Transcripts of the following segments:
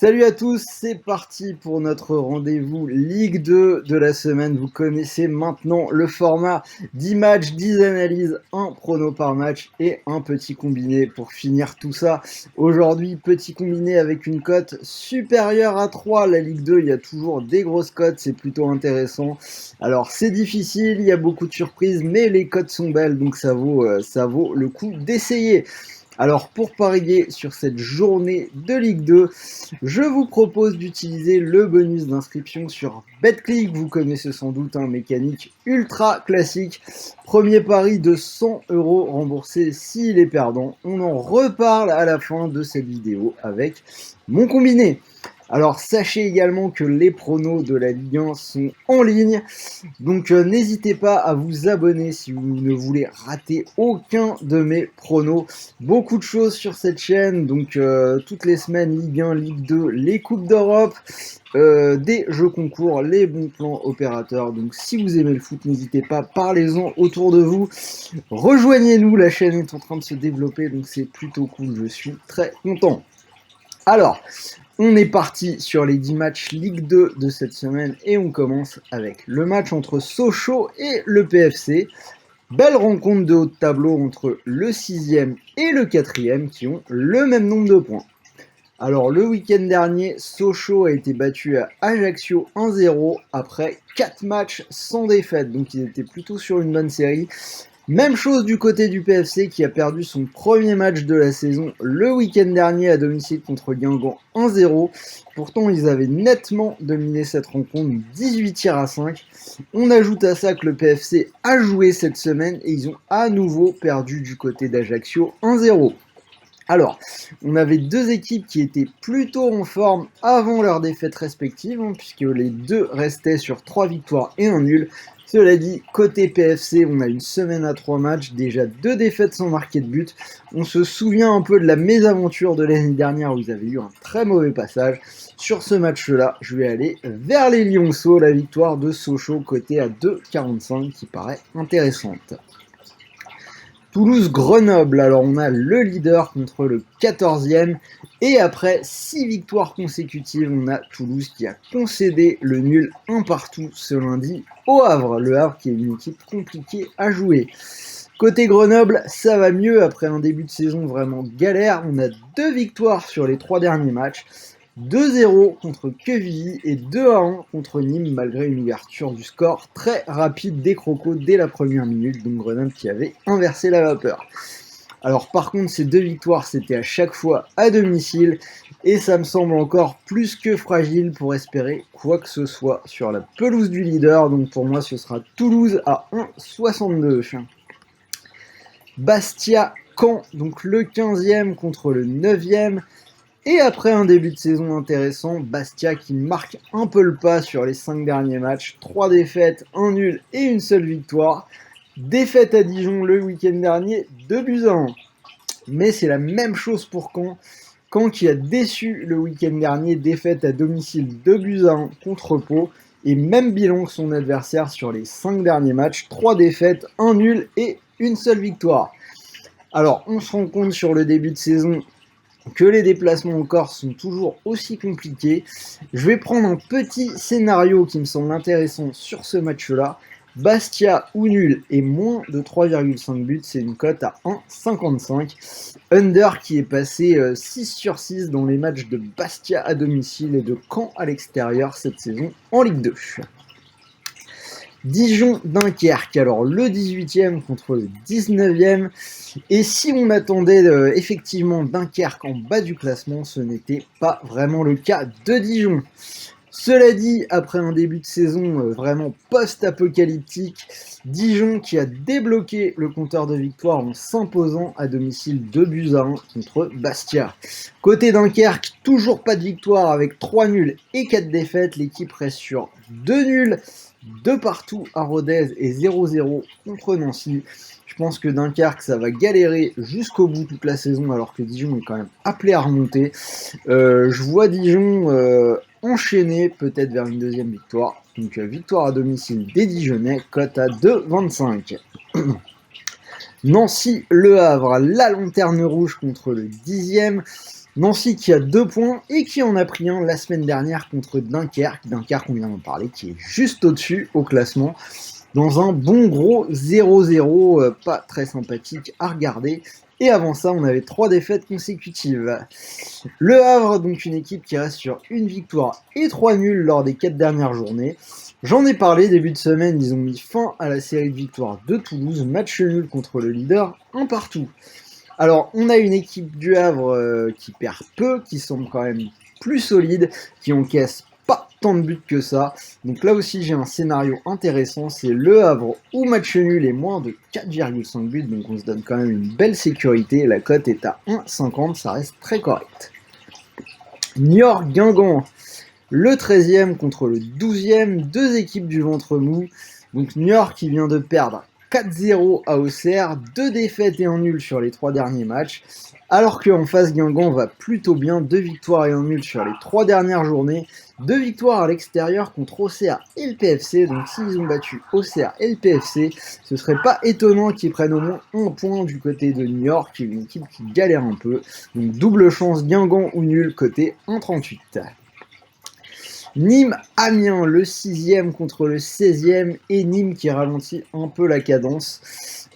Salut à tous, c'est parti pour notre rendez-vous Ligue 2 de la semaine. Vous connaissez maintenant le format 10 matchs, 10 analyses, un prono par match et un petit combiné pour finir tout ça. Aujourd'hui, petit combiné avec une cote supérieure à 3. La Ligue 2, il y a toujours des grosses cotes, c'est plutôt intéressant. Alors c'est difficile, il y a beaucoup de surprises, mais les cotes sont belles, donc ça vaut le coup d'essayer. Alors pour parier sur cette journée de Ligue 2, je vous propose d'utiliser le bonus d'inscription sur BetClick. Vous connaissez sans doute un mécanique ultra classique. Premier pari de 100 € remboursé s'il est perdant. On en reparle à la fin de cette vidéo avec mon combiné. Alors sachez également que les pronos de la Ligue 1 sont en ligne. Donc n'hésitez pas à vous abonner si vous ne voulez rater aucun de mes pronos. Beaucoup de choses sur cette chaîne, donc toutes les semaines Ligue 1, Ligue 2, les Coupes d'Europe, des jeux concours, les bons plans opérateurs. Donc si vous aimez le foot, n'hésitez pas, parlez-en autour de vous. Rejoignez-nous, la chaîne est en train de se développer, donc c'est plutôt cool, je suis très content. Alors, on est parti sur les 10 matchs Ligue 2 de cette semaine et on commence avec le match entre Sochaux et le PFC. Belle rencontre de haut de tableau entre le 6e et le 4e qui ont le même nombre de points. Alors le week-end dernier, Sochaux a été battu à Ajaccio 1-0 après 4 matchs sans défaite, donc ils étaient plutôt sur une bonne série. Même chose du côté du PFC qui a perdu son premier match de la saison le week-end dernier à domicile contre Guingamp 1-0. Pourtant, ils avaient nettement dominé cette rencontre, 18 tirs à 5. On ajoute à ça que le PFC a joué cette semaine et ils ont à nouveau perdu du côté d'Ajaccio 1-0. Alors, on avait deux équipes qui étaient plutôt en forme avant leur défaite respective, puisque les deux restaient sur 3 victoires et un nul. Cela dit, côté PFC, on a une semaine à 3 matchs, déjà 2 défaites sans marquer de but. On se souvient un peu de la mésaventure de l'année dernière où ils avaient eu un très mauvais passage. Sur ce match-là, je vais aller vers les Lionceaux, la victoire de Sochaux côté à 2,45 qui paraît intéressante. Toulouse-Grenoble, alors on a le leader contre le 14e, et après 6 victoires consécutives, on a Toulouse qui a concédé le nul un partout ce lundi au Havre. Le Havre qui est une équipe compliquée à jouer. Côté Grenoble, ça va mieux après un début de saison vraiment galère. On a 2 victoires sur les 3 derniers matchs. 2-0 contre Quevilly et 2-1 contre Nîmes malgré une ouverture du score très rapide des Crocos dès la première minute, donc Grenoble qui avait inversé la vapeur. Alors par contre ces 2 victoires c'était à chaque fois à domicile et ça me semble encore plus que fragile pour espérer quoi que ce soit sur la pelouse du leader, donc pour moi ce sera Toulouse à 1,62. Bastia-Caen, donc le 15e contre le 9e. Et après un début de saison intéressant, Bastia qui marque un peu le pas sur les 5 derniers matchs, 3 défaites, 1 nul et une seule victoire. Défaite à Dijon le week-end dernier, 2-1. Mais c'est la même chose pour Caen. Caen qui a déçu le week-end dernier, défaite à domicile 2-1 contre Pau. Et même bilan que son adversaire sur les 5 derniers matchs, 3 défaites, 1 nul et une seule victoire. Alors on se rend compte sur le début de saison que les déplacements en Corse sont toujours aussi compliqués. Je vais prendre un petit scénario qui me semble intéressant sur ce match-là. Bastia ou nul et moins de 3,5 buts, c'est une cote à 1,55. Under qui est passé 6 sur 6 dans les matchs de Bastia à domicile et de Caen à l'extérieur cette saison en Ligue 2. Dijon-Dunkerque, alors le 18e contre le 19e. Et si on attendait effectivement Dunkerque en bas du classement, ce n'était pas vraiment le cas de Dijon. Cela dit, après un début de saison vraiment post-apocalyptique, Dijon qui a débloqué le compteur de victoire en s'imposant à domicile 2-1 contre Bastia. Côté Dunkerque, toujours pas de victoire avec 3 nuls et 4 défaites. L'équipe reste sur 2 nuls, 2 partout à Rodez et 0-0 contre Nancy. Je pense que Dunkerque, ça va galérer jusqu'au bout toute la saison, alors que Dijon est quand même appelé à remonter. Je vois Dijon enchaîner peut-être vers une deuxième victoire. Donc victoire à domicile des Dijonnais, cote à 2,25. Nancy-Le Havre, la lanterne rouge contre le 10e. Nancy qui a 2 points et qui en a pris un la semaine dernière contre Dunkerque. Dunkerque, on vient d'en parler, qui est juste au-dessus au classement, dans un bon gros 0-0, pas très sympathique à regarder. Et avant ça, on avait 3 défaites consécutives. Le Havre, donc une équipe qui reste sur une victoire et 3 nuls lors des 4 dernières journées. J'en ai parlé début de semaine, ils ont mis fin à la série de victoires de Toulouse, match nul contre le leader, un partout. Alors, on a une équipe du Havre qui perd peu, qui semble quand même plus solide, qui encaisse pas tant de buts que ça. Donc là aussi, j'ai un scénario intéressant, c'est Le Havre ou match nul et moins de 4,5 buts, donc on se donne quand même une belle sécurité. La cote est à 1,50, ça reste très correct. Niort-Guingamp, le 13e contre le 12e, deux équipes du ventre mou. Donc Niort qui vient de perdre 4-0 à Auxerre, 2 défaites et un nul sur les 3 derniers matchs, alors qu'en face Guingamp va plutôt bien, 2 victoires et un nul sur les 3 dernières journées, 2 victoires à l'extérieur contre Auxerre et le PFC, donc s'ils ont battu Auxerre et le PFC, ce serait pas étonnant qu'ils prennent au moins un point du côté de Niort, qui est une équipe qui galère un peu, donc double chance Guingamp ou nul côté 1,38. Nîmes-Amiens, le 6e contre le 16e, et Nîmes qui ralentit un peu la cadence.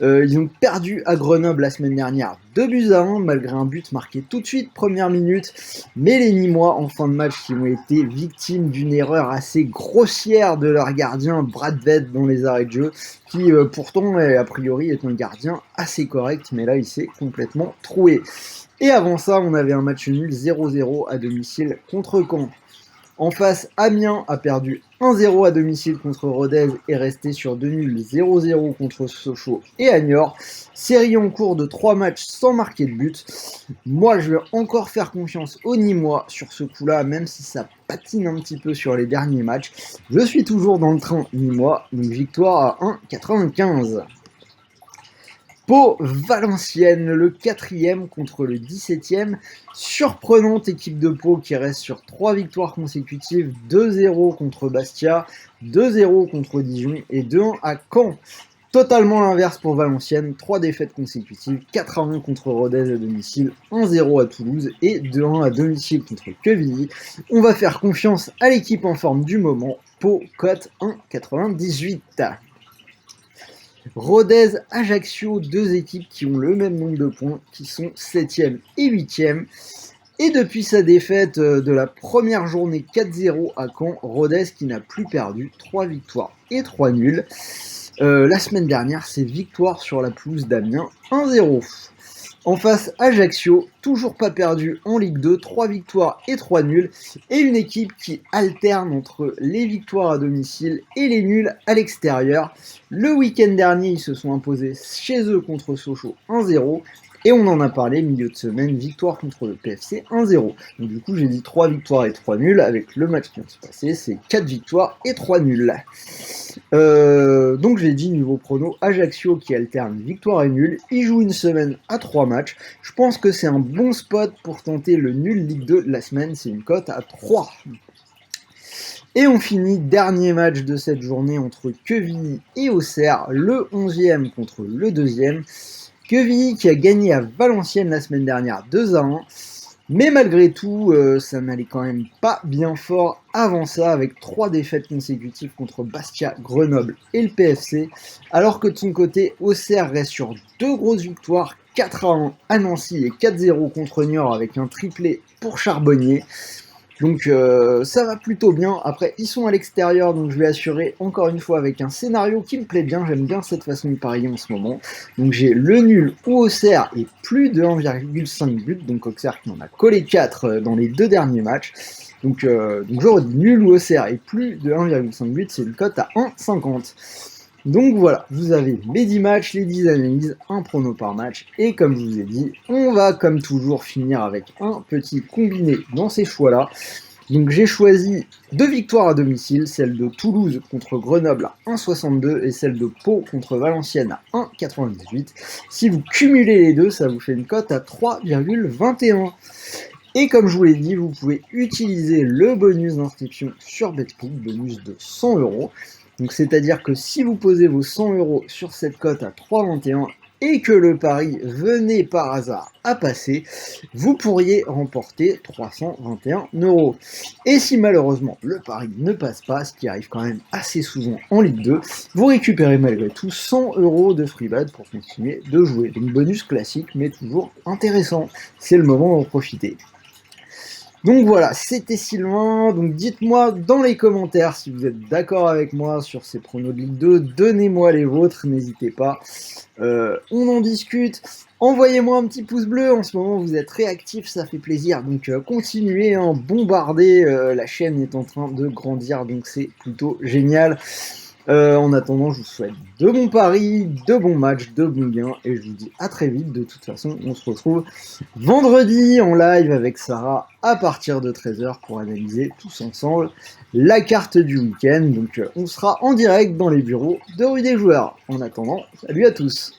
Ils ont perdu à Grenoble la semaine dernière 2-1, malgré un but marqué tout de suite, première minute. Mais les Nîmois, en fin de match, qui ont été victimes d'une erreur assez grossière de leur gardien Bradved dans les arrêts de jeu, qui pourtant, a priori, est un gardien assez correct, mais là, il s'est complètement troué. Et avant ça, on avait un match nul 0-0 à domicile contre Caen. En face, Amiens a perdu 1-0 à domicile contre Rodez et resté sur 2 nuls 0-0 contre Sochaux et Niort. Série en cours de 3 matchs sans marquer de but. Moi, je vais encore faire confiance aux Nîmois sur ce coup-là, même si ça patine un petit peu sur les derniers matchs. Je suis toujours dans le train Nîmois, donc victoire à 1,95. Pau-Valenciennes, le 4e contre le 17e. Surprenante équipe de Pau qui reste sur 3 victoires consécutives, 2-0 contre Bastia, 2-0 contre Dijon et 2-1 à Caen. Totalement l'inverse pour Valenciennes, 3 défaites consécutives, 4-1 contre Rodez à domicile, 1-0 à Toulouse et 2-1 à domicile contre Quevilly. On va faire confiance à l'équipe en forme du moment, Pau cote 1,98. Rodez-Ajaccio, deux équipes qui ont le même nombre de points, qui sont 7e et 8e. Et depuis sa défaite de la première journée 4-0 à Caen, Rodez qui n'a plus perdu, 3 victoires et 3 nuls. La semaine dernière, c'est victoire sur la pelouse d'Amiens, 1-0. En face, Ajaccio, toujours pas perdu en Ligue 2, 3 victoires et 3 nuls, et une équipe qui alterne entre les victoires à domicile et les nuls à l'extérieur. Le week-end dernier, ils se sont imposés chez eux contre Sochaux 1-0, et on en a parlé milieu de semaine, victoire contre le PFC 1-0. Donc du coup, j'ai dit 3 victoires et 3 nuls, avec le match qui vient de se passer, c'est 4 victoires et 3 nuls. Donc j'ai dit niveau prono, Ajaccio qui alterne victoire et nul, il joue une semaine à 3 matchs. Je pense que c'est un bon spot pour tenter le nul Ligue 2 de la semaine, c'est une cote à 3. Et on finit dernier match de cette journée entre Quevilly et Auxerre, le 11e contre le 2e. Quevilly qui a gagné à Valenciennes la semaine dernière 2-1. Mais malgré tout, ça n'allait quand même pas bien fort avant ça, avec 3 défaites consécutives contre Bastia, Grenoble et le PFC, alors que de son côté, Auxerre reste sur 2 grosses victoires, 4-1 à Nancy et 4-0 contre Niort avec un triplé pour Charbonnier. Donc ça va plutôt bien. Après, ils sont à l'extérieur, donc je vais assurer encore une fois avec un scénario qui me plaît bien. J'aime bien cette façon de parier en ce moment. Donc j'ai le nul ou Auxerre et plus de 1,5 buts. Donc Auxerre qui en a collé 4 dans les 2 derniers matchs. Donc j'aurais dit nul ou Auxerre et plus de 1,5 buts. C'est une cote à 1,50. Donc voilà, vous avez les 10 matchs, les 10 analyses, un prono par match, et comme je vous ai dit, on va comme toujours finir avec un petit combiné dans ces choix-là. Donc j'ai choisi 2 victoires à domicile, celle de Toulouse contre Grenoble à 1,62 et celle de Pau contre Valenciennes à 1,98. Si vous cumulez les deux, ça vous fait une cote à 3,21. Et comme je vous l'ai dit, vous pouvez utiliser le bonus d'inscription sur Betclic, bonus de 100 euros. Donc c'est-à-dire que si vous posez vos 100 euros sur cette cote à 3,21 et que le pari venait par hasard à passer, vous pourriez remporter 321 €. Et si malheureusement le pari ne passe pas, ce qui arrive quand même assez souvent en Ligue 2, vous récupérez malgré tout 100 € de free bet pour continuer de jouer. Donc bonus classique mais toujours intéressant, c'est le moment d'en profiter. Donc voilà, c'était Sylvain. Donc dites-moi dans les commentaires si vous êtes d'accord avec moi sur ces pronos de Ligue 2. Donnez-moi les vôtres, n'hésitez pas. On en discute. Envoyez-moi un petit pouce bleu. En ce moment, vous êtes réactifs, ça fait plaisir. Donc continuez, hein, bombarder. La chaîne est en train de grandir, donc c'est plutôt génial. En attendant, je vous souhaite de bons paris, de bons matchs, de bons gains, et je vous dis à très vite. De toute façon, on se retrouve vendredi en live avec Sarah à partir de 13h pour analyser tous ensemble la carte du week-end. Donc on sera en direct dans les bureaux de Rue des Joueurs. En attendant, salut à tous.